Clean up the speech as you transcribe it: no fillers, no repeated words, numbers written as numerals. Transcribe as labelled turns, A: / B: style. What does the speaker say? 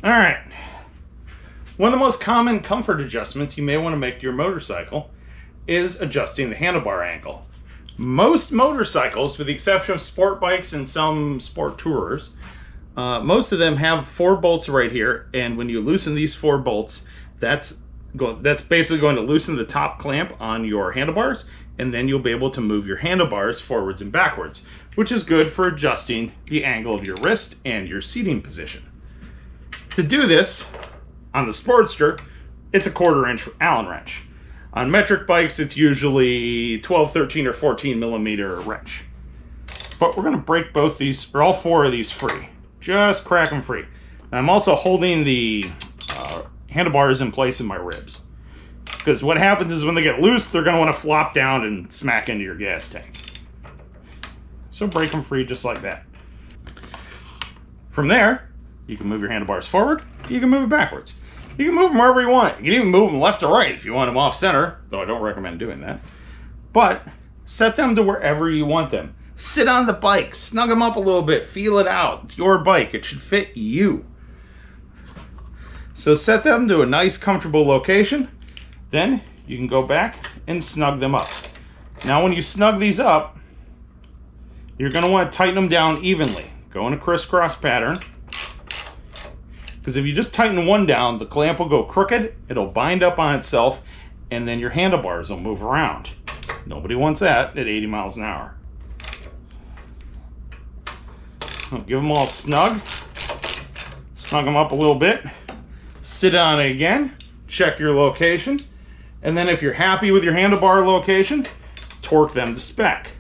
A: All right. One of the most common comfort adjustments you may want to make to your motorcycle is adjusting the handlebar angle. Most motorcycles, with the exception of sport bikes and some sport tourers, most of them have 4 bolts right here, and when you loosen these 4 bolts, that's basically going to loosen the top clamp on your handlebars, and then you'll be able to move your handlebars forwards and backwards, which is good for adjusting the angle of your wrist and your seating position. To do this, on the Sportster, it's a 1/4 inch Allen wrench. On metric bikes, it's usually 12, 13, or 14 millimeter wrench. But we're going to break both these, or all 4 of these free. Just crack them free. And I'm also holding the handlebars in place in my ribs. Because what happens is when they get loose, they're going to want to flop down and smack into your gas tank. So break them free just like that. From there, you can move your handlebars forward, you can move it backwards. You can move them wherever you want. You can even move them left to right if you want them off center, though I don't recommend doing that. But set them to wherever you want them. Sit on the bike, snug them up a little bit, feel it out. It's your bike, it should fit you. So set them to a nice, comfortable location. Then you can go back and snug them up. Now when you snug these up, you're going to want to tighten them down evenly. Go in a crisscross pattern. Because if you just tighten one down, the clamp will go crooked, it'll bind up on itself, and then your handlebars will move around. Nobody wants that at 80 miles an hour. I'll give them all snug. Snug them up a little bit. Sit on it again. Check your location. And then if you're happy with your handlebar location, torque them to spec.